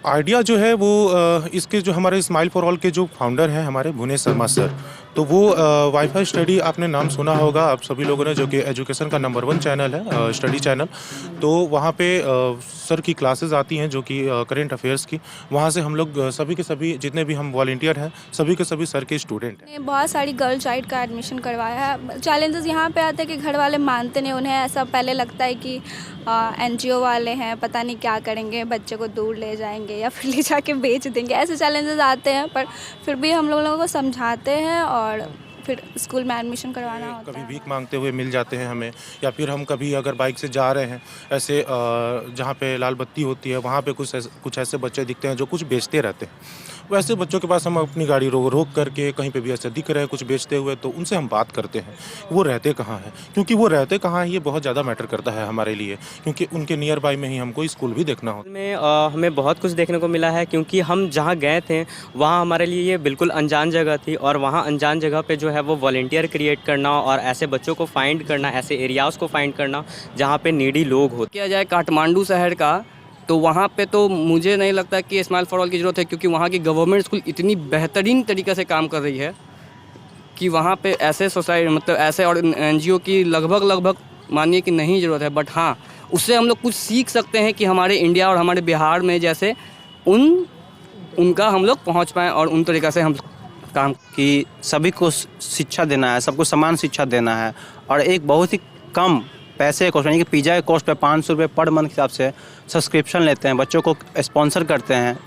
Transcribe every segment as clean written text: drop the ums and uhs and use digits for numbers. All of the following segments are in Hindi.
आइडिया जो है वो इसके जो हमारे स्माइल फॉर ऑल के जो फाउंडर हैं हमारे भुवनेश शर्मा सर। तो वो वाईफाई स्टडी आपने नाम सुना होगा आप सभी लोगों ने, जो कि एजुकेशन का नंबर 1 चैनल है, स्टडी चैनल। तो वहाँ पे सर की क्लासेस आती हैं जो कि करेंट अफेयर्स की। वहाँ से हम लोग सभी के सभी जितने भी हम वॉलंटियर हैं सभी के सभी सर के स्टूडेंट हैं। ने बहुत सारी गर्ल चाइल्ड का एडमिशन करवाया है। चैलेंजेस यहाँ पे आते हैं कि घर वाले मानते नहीं, उन्हें ऐसा पहले लगता है कि एनजीओ वाले हैं, पता नहीं क्या करेंगे, बच्चे को दूर ले जाएंगे या फिर ले जाके बेच देंगे, ऐसे चैलेंजेस आते हैं। पर फिर भी हम लोगों को समझाते हैं और फिर स्कूल में एडमिशन करवाना होता कभी है। भीख मांगते हुए मिल जाते हैं हमें, या फिर हम कभी अगर बाइक से जा रहे हैं ऐसे जहाँ पे लाल बत्ती होती है वहाँ पे कुछ ऐसे बच्चे दिखते हैं जो कुछ बेचते रहते हैं। वैसे बच्चों के पास हम अपनी गाड़ी रोक करके कहीं पे भी ऐसे दिख रहे हैं कुछ बेचते हुए, तो उनसे हम बात करते हैं वो रहते कहाँ हैं, क्योंकि वो रहते कहाँ हैं ये बहुत ज़्यादा मैटर करता है हमारे लिए, क्योंकि उनके नियर बाय में ही हमको स्कूल भी देखना होता है। में हमें बहुत कुछ देखने को मिला है, क्योंकि हम जहाँ गए थे वहाँ हमारे लिए ये बिल्कुल अनजान जगह थी, और वहाँ अनजान जगह पे जो है वो वॉलंटियर क्रिएट करना और ऐसे बच्चों को फाइंड करना, ऐसे एरियाज़ को फाइंड करना जहाँ पे नीडी लोग होते। किया जाए काठमांडू शहर का, तो वहाँ पे तो मुझे नहीं लगता कि स्माइल फॉर ऑल की ज़रूरत है, क्योंकि वहाँ की गवर्नमेंट स्कूल इतनी बेहतरीन तरीके से काम कर रही है कि वहाँ पे ऐसे सोसाइटी मतलब ऐसे और एनजीओ की लगभग मानिए कि नहीं ज़रूरत है। बट हाँ, उससे हम लोग कुछ सीख सकते हैं कि हमारे इंडिया और हमारे बिहार में जैसे उनका हम लोग पहुँच पाएँ और उन तरीक़े से हम काम कि सभी को शिक्षा देना है, सबको समान शिक्षा देना है, और एक बहुत ही कम पैसे कॉस्ट यानी कि पिज़्ज़ा के कॉस्ट पे 500 रुपये पर मंथ के हिसाब से सब्सक्रिप्शन लेते हैं, बच्चों को स्पॉन्सर करते हैं।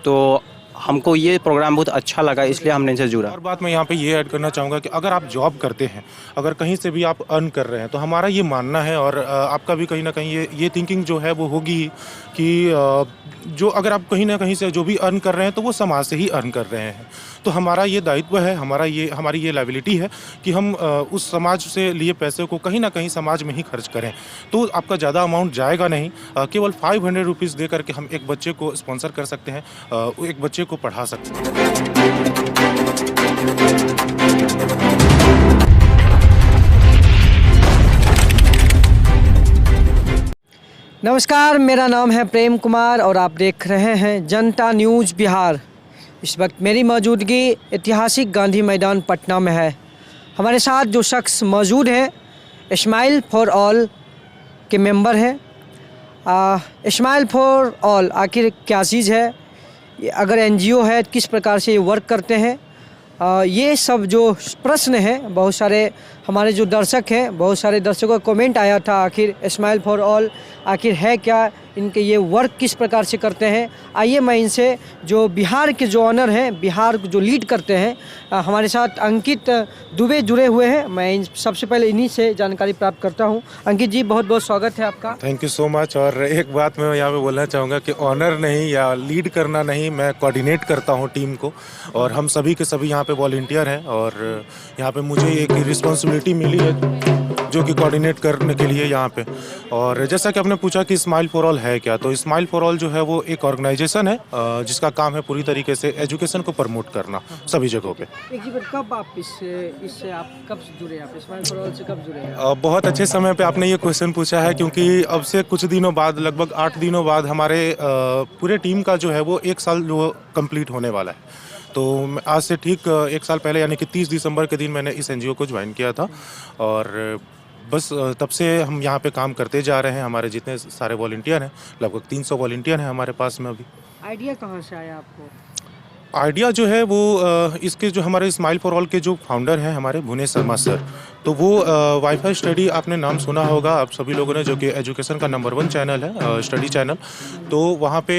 तो हमको ये प्रोग्राम बहुत अच्छा लगा, इसलिए हमने इनसे जुड़ा। और बात मैं यहाँ पे ये ऐड करना चाहूँगा कि अगर आप जॉब करते हैं, अगर कहीं से भी आप अर्न कर रहे हैं, तो हमारा ये मानना है और आपका भी कहीं ना कहीं ये थिंकिंग जो है वो होगी ही कि जो अगर आप कहीं ना कहीं से जो भी अर्न कर रहे हैं तो वो समाज से ही अर्न कर रहे हैं। तो हमारा ये दायित्व है, हमारी ये लायबिलिटी है कि हम उस समाज से लिए पैसे को कहीं ना कहीं समाज में ही खर्च करें। तो आपका ज़्यादा अमाउंट जाएगा नहीं, केवल 500 रुपीज़ दे करके हम एक बच्चे को स्पॉन्सर कर सकते हैं, एक बच्चे को पढ़ा सकते हैं। नमस्कार, मेरा नाम है प्रेम कुमार और आप देख रहे हैं जनता न्यूज़ बिहार। इस वक्त मेरी मौजूदगी ऐतिहासिक गांधी मैदान पटना में है। हमारे साथ जो शख्स मौजूद हैं स्माइल फॉर ऑल के मेंबर हैं। स्माइल फॉर ऑल आखिर क्या चीज़ है, अगर एनजीओ है किस प्रकार से ये वर्क करते हैं, ये सब जो प्रश्न हैं बहुत सारे हमारे जो दर्शक हैं, बहुत सारे दर्शकों का कमेंट आया था आखिर स्माइल फॉर ऑल आखिर है क्या, इनके ये वर्क किस प्रकार से करते हैं। आइए मैं इनसे जो बिहार के जो ऑनर हैं, बिहार को जो लीड करते हैं, हमारे साथ अंकित दुबे जुड़े हुए हैं, मैं सबसे पहले इन्हीं से जानकारी प्राप्त करता हूं। अंकित जी, बहुत बहुत स्वागत है आपका। Thank you so much. और एक बात मैं यहाँ पे बोलना चाहूँगा कि ऑनर नहीं या लीड करना नहीं, मैं कोऑर्डिनेट करता हूँ टीम को, और हम सभी के सभी यहाँ पे वॉलंटियर हैं, और यहाँ पे मुझे एक रिस्पॉन्सिबिलिटी मिली है जो कि कोऑर्डिनेट करने के लिए यहाँ पे। और जैसा कि आपने पूछा कि स्माइल फॉर ऑल है क्या, तो स्माइल फॉर ऑल जो है वो एक ऑर्गेनाइजेशन है जिसका काम है पूरी तरीके से एजुकेशन को प्रमोट करना सभी जगहों पे। एक जी, कब आप इससे आप कब जुड़े, आप स्माइल फॉर ऑल से कब जुड़े हैं? बहुत अच्छे समय पे आपने ये क्वेश्चन पूछा है, क्योंकि अब से कुछ दिनों बाद, लगभग 8 दिनों बाद हमारे पूरे टीम का जो है वो 1 साल जो कंप्लीट होने वाला है। तो आज से ठीक 1 साल पहले यानी कि 30 दिसंबर के दिन मैंने इस एनजीओ को ज्वाइन किया था, और बस तब से हम यहाँ पे काम करते जा रहे हैं। हमारे जितने सारे वॉलंटियर हैं, लगभग 300 वॉलंटियर हैं हमारे पास में अभी। आइडिया कहाँ से आया आपको? आइडिया जो है वो इसके जो हमारे स्माइल फॉर ऑल के जो फाउंडर हैं हमारे भुवनेश शर्मा सर। तो वो वाईफाई स्टडी आपने नाम सुना होगा आप सभी लोगों ने, जो कि एजुकेशन का नंबर 1 चैनल है, स्टडी चैनल। तो वहाँ पे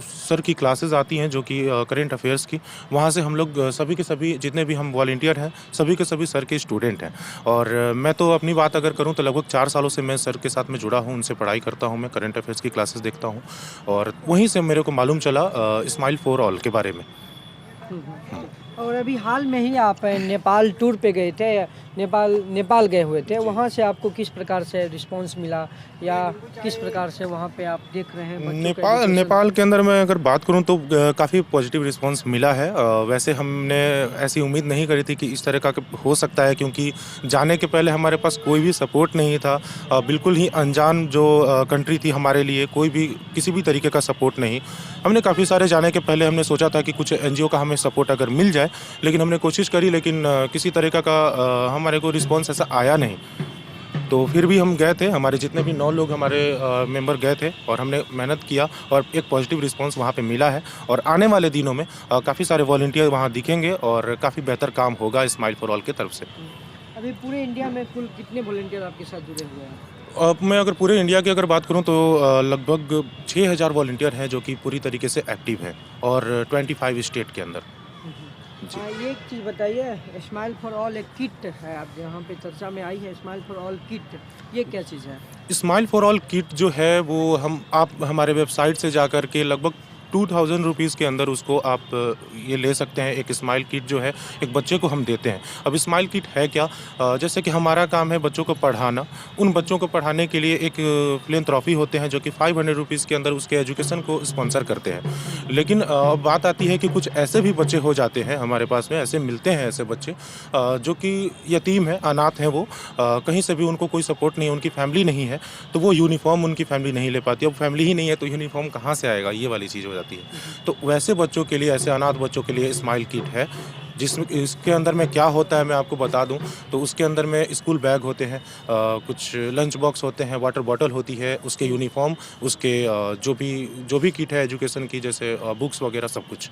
सर की क्लासेस आती हैं जो कि करेंट अफेयर्स की। वहाँ से हम लोग सभी के सभी जितने भी हम वॉलंटियर हैं सभी के सभी सर के स्टूडेंट हैं। और मैं तो अपनी बात अगर करूँ तो लगभग 4 सालों से मैं सर के साथ में जुड़ा हूँ, उनसे पढ़ाई करता हूँ, मैं करेंट अफेयर्स की क्लासेस देखता हूँ, और वहीं से मेरे को मालूम चला स्माइल फॉर ऑल के बारे में। और अभी हाल में ही आप नेपाल टूर पे गए थे, नेपाल गए हुए थे, वहाँ से आपको किस प्रकार से रिस्पांस मिला या किस प्रकार से वहाँ पे आप देख रहे हैं बच्चों का education? नेपाल के अंदर मैं अगर बात करूं तो काफ़ी पॉजिटिव रिस्पांस मिला है। वैसे हमने ऐसी उम्मीद नहीं करी थी कि इस तरह का हो सकता है, क्योंकि जाने के पहले हमारे पास कोई भी सपोर्ट नहीं था। बिल्कुल ही अनजान जो कंट्री थी हमारे लिए, कोई भी किसी भी तरीके का सपोर्ट नहीं। हमने काफ़ी सारे जाने के पहले हमने सोचा था कि कुछ एनजीओ का हमें सपोर्ट अगर मिल जाए, लेकिन हमने कोशिश करी, लेकिन किसी तरीके का हमारे को रिस्पांस ऐसा आया नहीं। तो फिर भी हम गए थे, हमारे जितने भी 9 लोग हमारे मेंबर गए थे और हमने मेहनत किया और एक पॉजिटिव रिस्पांस वहाँ पे मिला है। और आने वाले दिनों में काफ़ी सारे वॉलंटियर वहाँ दिखेंगे और काफ़ी बेहतर काम होगा स्माइल फॉर ऑल की तरफ से। अभी पूरे इंडिया में कुल कितने वॉलंटियर आपके साथ जुड़े हुए हैं? अब मैं अगर पूरे इंडिया की अगर बात करूं तो लगभग 6000 वॉलंटियर हैं जो कि पूरी तरीके से एक्टिव हैं और 25 स्टेट के अंदर। ये एक चीज़ बताइए, स्माइल फॉर ऑल एक किट है, आप यहाँ पे चर्चा में आई है, स्माइल फॉर ऑल किट, ये क्या चीज़ है? स्माइल फॉर ऑल किट जो है वो आप हमारे वेबसाइट से जा कर के लगभग 2000 रुपीज़ के अंदर उसको आप ये ले सकते हैं। एक स्माइल किट जो है एक बच्चे को हम देते हैं। अब स्माइल किट है क्या, जैसे कि हमारा काम है बच्चों को पढ़ाना। उन बच्चों को पढ़ाने के लिए एक फिलैंथ्रोपी होते हैं जो कि 500 रुपीज़ के अंदर उसके एजुकेशन को स्पॉन्सर करते हैं। लेकिन बात आती है कि कुछ ऐसे भी बच्चे हो जाते हैं हमारे पास में, ऐसे मिलते हैं ऐसे बच्चे जो कि यतीम हैं, अनाथ हैं, वो कहीं से भी उनको कोई सपोर्ट नहीं है, उनकी फैमिली नहीं है, तो वो यूनिफॉर्म उनकी फैमिली नहीं ले पाती। अब फैमिली ही नहीं है तो यूनिफॉर्म कहाँ से आएगा, ये वाली चीज़ हो जाती है। तो वैसे बच्चों के लिए, ऐसे अनाथ बच्चों के लिए स्माइल किट है, जिसमें इसके अंदर में क्या होता है मैं आपको बता दूं तो उसके अंदर में स्कूल बैग होते हैं, कुछ लंच बॉक्स होते हैं, वाटर बॉटल होती है, उसके यूनिफॉर्म, उसके जो भी किट है एजुकेशन की, जैसे बुक्स वगैरह सब कुछ।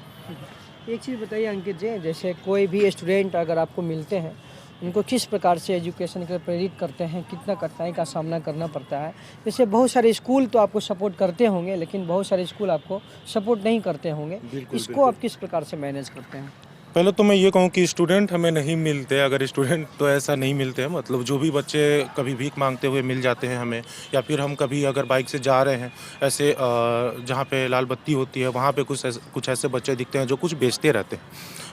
एक चीज़ बताइए अंकित जी, जैसे कोई भी स्टूडेंट अगर आपको मिलते हैं, उनको किस प्रकार से एजुकेशन के लिए प्रेरित करते हैं, कितना कठिनाई का सामना करना पड़ता है? जैसे बहुत सारे स्कूल तो आपको सपोर्ट करते होंगे, लेकिन बहुत सारे स्कूल आपको सपोर्ट नहीं करते होंगे, इसको आप किस प्रकार से मैनेज करते हैं? पहले तो मैं ये कहूँ कि स्टूडेंट हमें नहीं मिलते, अगर स्टूडेंट तो ऐसा नहीं मिलते हैं, मतलब जो भी बच्चे कभी भीख मांगते हुए मिल जाते हैं हमें, या फिर हम कभी अगर बाइक से जा रहे हैं ऐसे जहाँ पे लाल बत्ती होती है वहाँ पे कुछ ऐसे बच्चे दिखते हैं जो कुछ बेचते रहते हैं।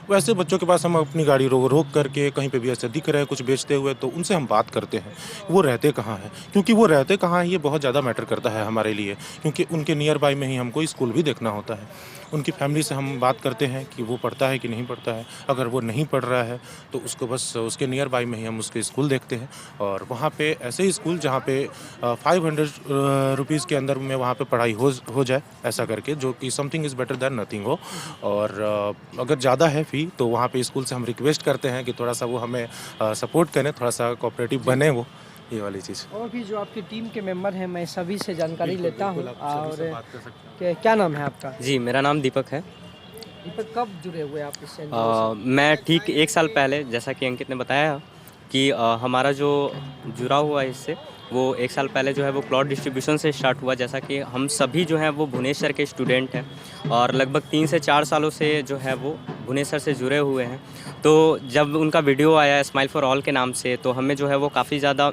वैसे बच्चों के पास हम अपनी गाड़ी रोक करके कहीं पे भी ऐसे दिख रहे हैं कुछ बेचते हुए, तो उनसे हम बात करते हैं वो रहते कहाँ हैं, क्योंकि वो रहते कहाँ हैं ये बहुत ज़्यादा मैटर करता है हमारे लिए, क्योंकि उनके नियर बाय में ही हमको स्कूल भी देखना होता है। उनकी फैमिली से हम बात करते हैं कि वो पढ़ता है कि नहीं पढ़ता है। अगर वो नहीं पढ़ रहा है तो उसको बस उसके नियर बाय में ही हम उसके स्कूल देखते हैं, और वहाँ पे ऐसे ही स्कूल जहाँ पे 500 रुपीज़ के अंदर में वहाँ पे पढ़ाई हो जाए, ऐसा करके, जो कि something is better than nothing हो। और अगर ज़्यादा है फ़ी तो वहाँ पे स्कूल से हम रिक्वेस्ट करते हैं कि थोड़ा सा वो हमें सपोर्ट करें, थोड़ा सा कोऑपरेटिव बने वो, ये वाली चीज़। और भी जो आपकी टीम के मेंबर हैं, मैं सभी से जानकारी लेता हूँ। और क्या नाम है आपका? जी, मेरा नाम दीपक है। दीपक, कब जुड़े हुए आप इससे? मैं ठीक 1 साल पहले, जैसा कि अंकित ने बताया कि हमारा जो जुड़ा हुआ है इससे, वो 1 साल पहले जो है वो प्लॉट डिस्ट्रीब्यूशन से स्टार्ट हुआ। जैसा कि हम सभी जो हैं वो भुवनेश्वर के स्टूडेंट हैं और लगभग 3 से 4 सालों से जो है वो भुवनेश्वर से जुड़े हुए हैं। तो जब उनका वीडियो आया स्माइल फॉर ऑल के नाम से, तो हमें जो है वो काफ़ी ज़्यादा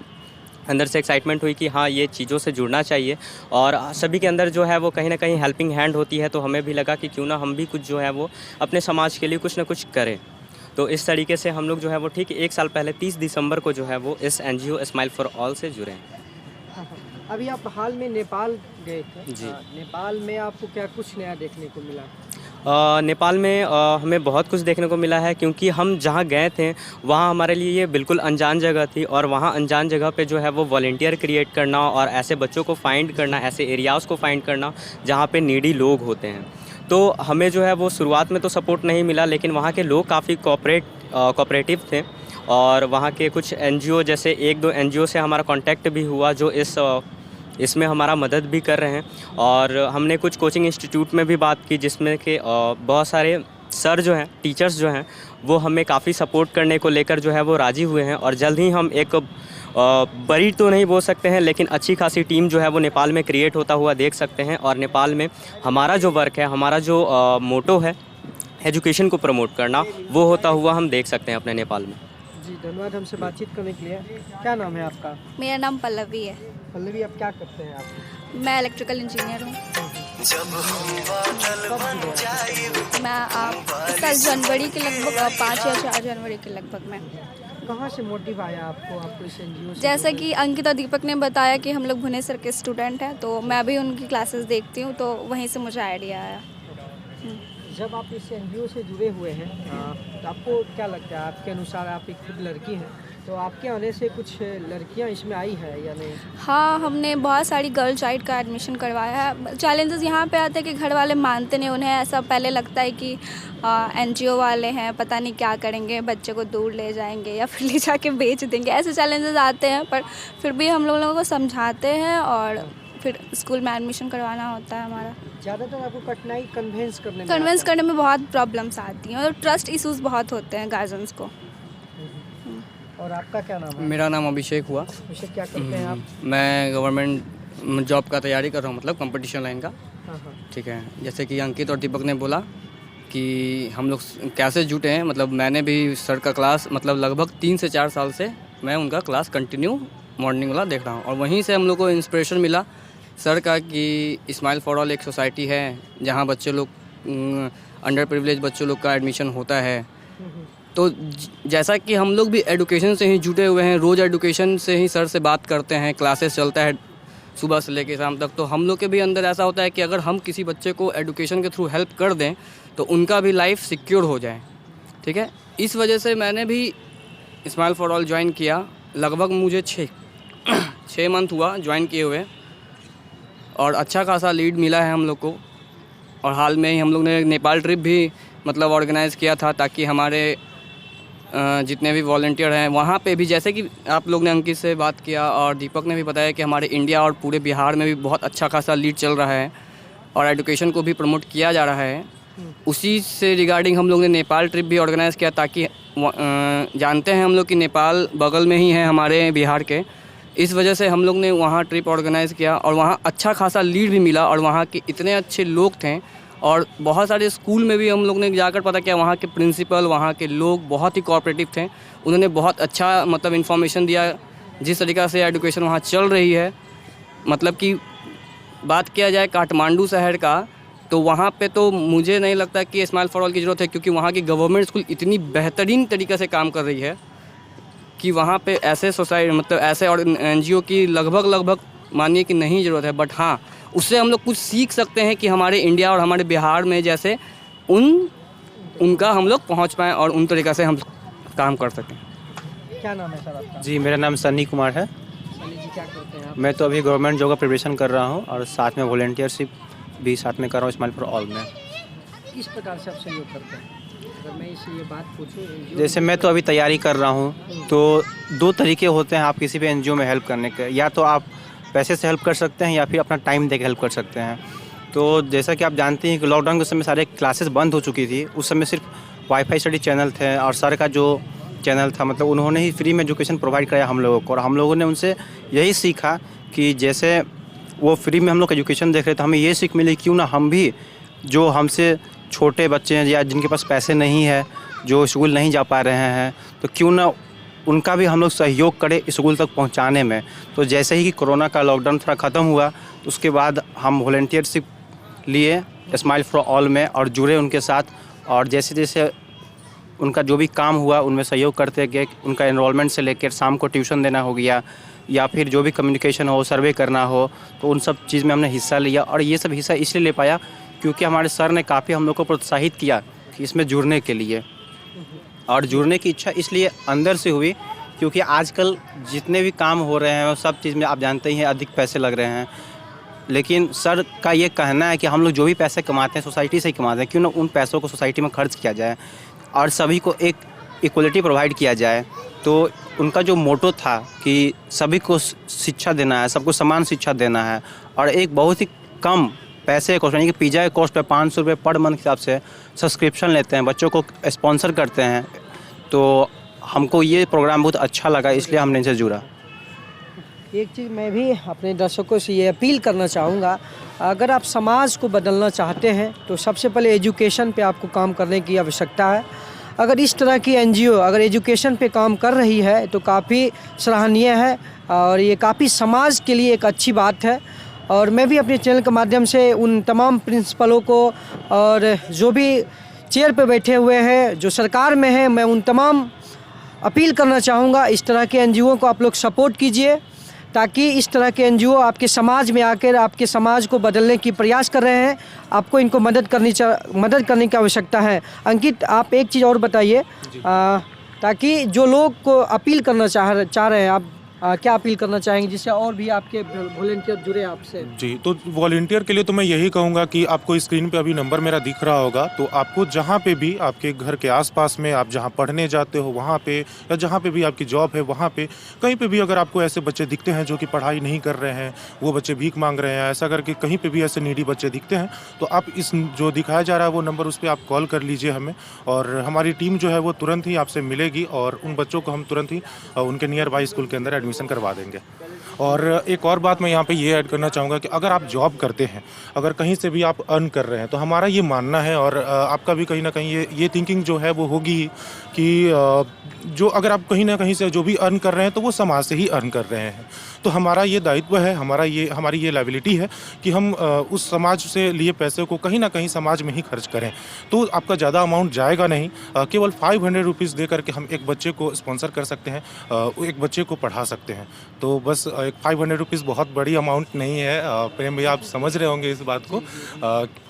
अंदर से एक्साइटमेंट हुई कि हाँ, ये चीज़ों से जुड़ना चाहिए, और सभी के अंदर जो है वो कहीं ना कहीं हेल्पिंग हैंड होती है। तो हमें भी लगा कि क्यों ना हम भी कुछ जो है वो अपने समाज के लिए कुछ ना कुछ करें। तो इस तरीके से हम लोग जो है वो ठीक 1 साल पहले 30 दिसंबर को जो है वो इस एनजीओ स्माइल फॉर ऑल से जुड़े हैं। अभी आप हाल में नेपाल गए थे जी। नेपाल में आपको क्या कुछ नया देखने को मिला? नेपाल में हमें बहुत कुछ देखने को मिला है, क्योंकि हम जहाँ गए थे वहाँ हमारे लिए ये बिल्कुल अनजान जगह थी, और वहाँ अनजान जगह पे जो है वो वॉलंटियर क्रिएट करना और ऐसे बच्चों को फाइंड करना, ऐसे एरियाज़ को फाइंड करना जहाँ पे नीडी लोग होते हैं। तो हमें जो है वो शुरुआत में तो सपोर्ट नहीं मिला, लेकिन वहाँ के लोग काफ़ी कोऑपरेटिव थे, और वहाँ के कुछ एनजीओ, जैसे 1-2 एनजीओ से हमारा कांटेक्ट भी हुआ जो इसमें हमारा मदद भी कर रहे हैं। और हमने कुछ कोचिंग इंस्टीट्यूट में भी बात की, जिसमें कि बहुत सारे सर जो हैं, टीचर्स जो हैं, वो हमें काफ़ी सपोर्ट करने को लेकर जो है वो राज़ी हुए हैं। और जल्द ही हम एक बड़ी तो नहीं बोल सकते हैं, लेकिन अच्छी खासी टीम जो है वो नेपाल में क्रिएट होता हुआ देख सकते हैं। और नेपाल में हमारा जो वर्क है, हमारा जो मोटो है एजुकेशन को प्रमोट करना, वो होता हुआ हम देख सकते हैं अपने नेपाल में। जी, धन्यवाद हमसे बातचीत करने के लिए। क्या नाम है आपका? मेरा नाम पल्लवी है। पल्लवी, आप क्या करते हैं आप? मैं इलेक्ट्रिकल इंजीनियर हूँ। मैं इस साल जनवरी के लगभग 5 या 4 जनवरी के लगभग में कहाँ से मोटिव आया आपको इस एनजीओ से? जैसा कि अंकित और दीपक ने बताया कि हम लोग भुवनेश्वर के स्टूडेंट हैं, तो मैं भी उनकी क्लासेस देखती हूँ, तो वहीं से मुझे आइडिया आया। जब आप इस एनजीओ से जुड़े हुए हैं तो आपको क्या लगता है, आपके अनुसार आप एक खुद लड़की हैं, तो आपके आने से कुछ लड़कियां इसमें आई है या नहीं? हाँ, हमने बहुत सारी गर्ल चाइल्ड का एडमिशन करवाया है। चैलेंजेस यहाँ पे आते हैं कि घर वाले मानते नहीं, उन्हें ऐसा पहले लगता है कि एनजीओ वाले हैं, पता नहीं क्या करेंगे, बच्चे को दूर ले जाएंगे या फिर ले जाके बेच देंगे, ऐसे चैलेंजेस आते हैं। पर फिर भी हम लोगों को समझाते हैं और फिर स्कूल में एडमिशन करवाना होता है हमारा। ज़्यादातर आपको कठिनाई कन्विंस करने में बहुत प्रॉब्लम्स आती हैं और ट्रस्ट इश्यूज बहुत होते हैं गार्जियंस को। और आपका क्या नाम है? मेरा नाम अभिषेक हुआ। विषय क्या करते हैं आप? मैं गवर्नमेंट जॉब का तैयारी कर रहा हूँ, मतलब कंपटीशन लाइन का। हाँ हाँ। ठीक है, जैसे कि अंकित और दीपक ने बोला कि हम लोग कैसे जुटे हैं, मतलब मैंने भी सर का क्लास मतलब लगभग 3 से 4 साल से मैं उनका क्लास कंटिन्यू मॉर्निंग वाला देख रहा हूँ, और वहीं से हम लोग को इंस्पिरेशन मिला सर का कि स्माइल फॉर ऑल एक सोसाइटी है जहाँ बच्चे लोग अंडर प्रिविलेज बच्चों लोग का एडमिशन होता है। तो जैसा कि हम लोग भी एडुकेशन से ही जुटे हुए हैं, रोज़ एडुकेशन से ही सर से बात करते हैं, क्लासेस चलता है सुबह से लेकर शाम तक, तो हम लोग के भी अंदर ऐसा होता है कि अगर हम किसी बच्चे को एडुकेशन के थ्रू हेल्प कर दें तो उनका भी लाइफ सिक्योर हो जाए। ठीक है, इस वजह से मैंने भी स्माइल फॉर ऑल ज्वाइन किया। लगभग मुझे 6 मंथ हुआ ज्वाइन किए हुए, और अच्छा खासा लीड मिला है हम लोग को। और हाल में ही हम लोग ने नेपाल ट्रिप भी मतलब ऑर्गेनाइज़ किया था, ताकि हमारे जितने भी वॉलंटियर हैं वहाँ पे भी, जैसे कि आप लोग ने अंकित से बात किया और दीपक ने भी बताया कि हमारे इंडिया और पूरे बिहार में भी बहुत अच्छा खासा लीड चल रहा है और एडुकेशन को भी प्रमोट किया जा रहा है। उसी से रिगार्डिंग हम लोग ने नेपाल ट्रिप भी ऑर्गेनाइज़ किया, ताकि जानते हैं हम लोग कि नेपाल बगल में ही है हमारे बिहार के। इस वजह से हम लोग ने वहाँ ट्रिप ऑर्गेनाइज़ किया और वहाँ अच्छा खासा लीड भी मिला, और वहाँ के इतने अच्छे लोग थे, और बहुत सारे स्कूल में भी हम लोग ने जाकर पता किया, वहाँ के प्रिंसिपल, वहाँ के लोग बहुत ही कोऑपरेटिव थे। उन्होंने बहुत अच्छा मतलब इन्फॉर्मेशन दिया, जिस तरीक़ा से एडुकेशन वहाँ चल रही है। मतलब कि बात किया जाए काठमांडू शहर का, तो वहाँ पे तो मुझे नहीं लगता कि स्माइल फॉर ऑल की ज़रूरत है, क्योंकि वहाँ की गवर्नमेंट स्कूल इतनी बेहतरीन तरीक़े से काम कर रही है कि वहाँ पे ऐसे सोसाइटी मतलब ऐसे और एनजीओ की लगभग मानिए कि नहीं ज़रूरत है। बट हाँ, उससे हम लोग कुछ सीख सकते हैं कि हमारे इंडिया और हमारे बिहार में जैसे उनका हम लोग पहुँच पाएँ और उन तरीक़े से हम काम कर सकें। क्या नाम है सर आपका? जी, मेरा नाम सन्नी कुमार है। सनी जी, क्या करते हैं आप? मैं तो अभी गवर्नमेंट जॉब का प्रिपरेशन कर रहा हूँ और साथ में वॉलंटियरशिप भी साथ में कर रहा हूँ स्माइल फॉर ऑल में। किस प्रकार से आप सहयोग करते हैं? अगर मैं इससे ये बात पूछूं, जैसे मैं तो अभी तैयारी कर रहा हूँ, तो 2 तरीके होते हैं आप किसी भी एनजीओ में हेल्प करने के। या तो आप पैसे से हेल्प कर सकते हैं या फिर अपना टाइम देकर हेल्प कर सकते हैं। तो जैसा कि आप जानते हैं कि लॉकडाउन के समय सारे क्लासेस बंद हो चुकी थी, उस समय सिर्फ वाईफाई स्टडी चैनल थे, और सर का जो चैनल था मतलब उन्होंने ही फ्री में एजुकेशन प्रोवाइड कराया हम लोगों को, और हम लोगों ने उनसे यही सीखा कि जैसे वो फ्री में हम लोग एजुकेशन देख रहे थे, हमें ये सीख मिली क्यों ना हम भी जो हमसे छोटे बच्चे हैं या जिनके पास पैसे नहीं है, जो स्कूल नहीं जा पा रहे हैं, तो क्यों ना उनका भी हम लोग सहयोग करें स्कूल तक पहुंचाने में। तो जैसे ही कि कोरोना का लॉकडाउन थोड़ा ख़त्म हुआ, तो उसके बाद हम वॉलंटियरशिप लिए स्माइल फॉर ऑल में और जुड़े उनके साथ, और जैसे जैसे उनका जो भी काम हुआ उनमें सहयोग करते गए। उनका एनरोलमेंट से लेकर शाम को ट्यूशन देना हो गया, या फिर जो भी कम्युनिकेशन हो, सर्वे करना हो, तो उन सब चीज़ में हमने हिस्सा लिया। और ये सब हिस्सा इसलिए ले पाया क्योंकि हमारे सर ने काफ़ी हम लोग को प्रोत्साहित किया कि इसमें जुड़ने के लिए, और जुड़ने की इच्छा इसलिए अंदर से हुई क्योंकि आजकल जितने भी काम हो रहे हैं सब चीज़ में आप जानते ही हैं अधिक पैसे लग रहे हैं। लेकिन सर का ये कहना है कि हम लोग जो भी पैसे कमाते हैं सोसाइटी से ही कमाते हैं, क्यों ना उन पैसों को सोसाइटी में खर्च किया जाए और सभी को एक इक्वलिटी प्रोवाइड किया जाए। तो उनका जो मोटो था कि सभी को शिक्षा देना है, सबको समान शिक्षा देना है, और एक बहुत ही कम पैसे कॉस्ट यानी कि पिज़्ज़ा के कॉस्ट पे 500 रुपये पर मंथ के हिसाब से सब्सक्रिप्शन लेते हैं, बच्चों को स्पॉन्सर करते हैं। तो हमको ये प्रोग्राम बहुत अच्छा लगा, इसलिए हमने इनसे जुड़ा। एक चीज़ मैं भी अपने दर्शकों से ये अपील करना चाहूँगा, अगर आप समाज को बदलना चाहते हैं तो सबसे पहले एजुकेशन पे आपको काम करने की आवश्यकता है। अगर इस तरह की एनजीओ अगर एजुकेशन पे काम कर रही है तो काफ़ी सराहनीय है, और ये काफ़ी समाज के लिए एक अच्छी बात है। और मैं भी अपने चैनल के माध्यम से उन तमाम प्रिंसिपलों को और जो भी चेयर पे बैठे हुए हैं, जो सरकार में हैं, मैं उन तमाम अपील करना चाहूँगा, इस तरह के एनजीओ को आप लोग सपोर्ट कीजिए, ताकि इस तरह के एनजीओ आपके समाज में आकर आपके समाज को बदलने की प्रयास कर रहे हैं। आपको इनको मदद करने की आवश्यकता है। अंकित, आप एक चीज़ और बताइए, ताकि जो लोग को अपील करना चाह रहे हैं, आप क्या अपील करना चाहेंगे जिससे और भी आपके वॉलंटियर जुड़े आपसे? जी, तो वॉलंटियर के लिए तो मैं यही कहूँगा कि आपको स्क्रीन पे अभी नंबर मेरा दिख रहा होगा, तो आपको जहाँ पे भी आपके घर के आसपास में, आप जहाँ पढ़ने जाते हो वहाँ पे, या जहाँ पे भी आपकी जॉब है वहाँ पे, कहीं पे भी अगर आपको ऐसे बच्चे दिखते हैं जो कि पढ़ाई नहीं कर रहे हैं, वो बच्चे भीख मांग रहे हैं, ऐसा करके कहीं पे भी ऐसे नीडी बच्चे दिखते हैं, तो आप इस जो दिखाया जा रहा है वो नंबर, उस पर आप कॉल कर लीजिए हमें, और हमारी टीम जो है वो तुरंत ही आपसे मिलेगी और उन बच्चों को हम तुरंत ही उनके नियर बाई स्कूल के अंदर एडमिशन करवा देंगे। और एक और बात मैं यहाँ पे ये ऐड करना चाहूँगा कि अगर आप जॉब करते हैं, अगर कहीं से भी आप अर्न कर रहे हैं, तो हमारा ये मानना है और आपका भी कहीं ना कहीं ये थिंकिंग जो है वो होगी कि जो अगर आप कहीं ना कहीं से जो भी अर्न कर रहे हैं तो वो समाज से ही अर्न कर रहे हैं। तो हमारा ये दायित्व है, हमारी ये लायबिलिटी है कि हम उस समाज से लिए पैसे को कहीं ना कहीं समाज में ही खर्च करें। तो आपका ज़्यादा अमाउंट जाएगा नहीं, केवल 500 रुपीज़ दे करके हम एक बच्चे को स्पॉन्सर कर सकते हैं, एक बच्चे को पढ़ा सकते हैं। तो बस एक 500 रुपीज़ बहुत बड़ी अमाउंट नहीं है। प्रेम भैया, आप समझ रहे होंगे इस बात को।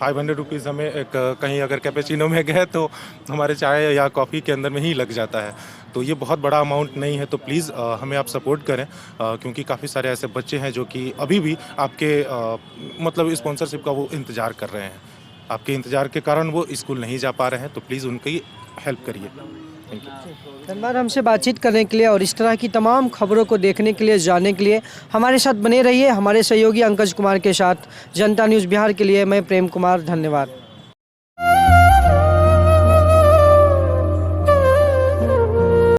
500 रुपीज़ हमें एक कहीं अगर कैपेचिनो में गए तो हमारे चाय या कॉफ़ी के अंदर में ही लग जाता है। तो ये बहुत बड़ा अमाउंट नहीं है। तो प्लीज़ हमें आप सपोर्ट करें, क्योंकि काफ़ी सारे ऐसे बच्चे हैं जो कि अभी भी आपके मतलब स्पॉन्सरशिप का वो इंतज़ार कर रहे हैं। आपके इंतज़ार के कारण वो स्कूल नहीं जा पा रहे हैं, तो प्लीज़ उनकी हेल्प करिए। Thank you. धन्यवाद हमसे बातचीत करने के लिए और इस तरह की तमाम खबरों को देखने के लिए, जानने के लिए हमारे साथ बने रहिए। हमारे सहयोगी अंकज कुमार के साथ जनता न्यूज़ बिहार के लिए मैं प्रेम कुमार, धन्यवाद।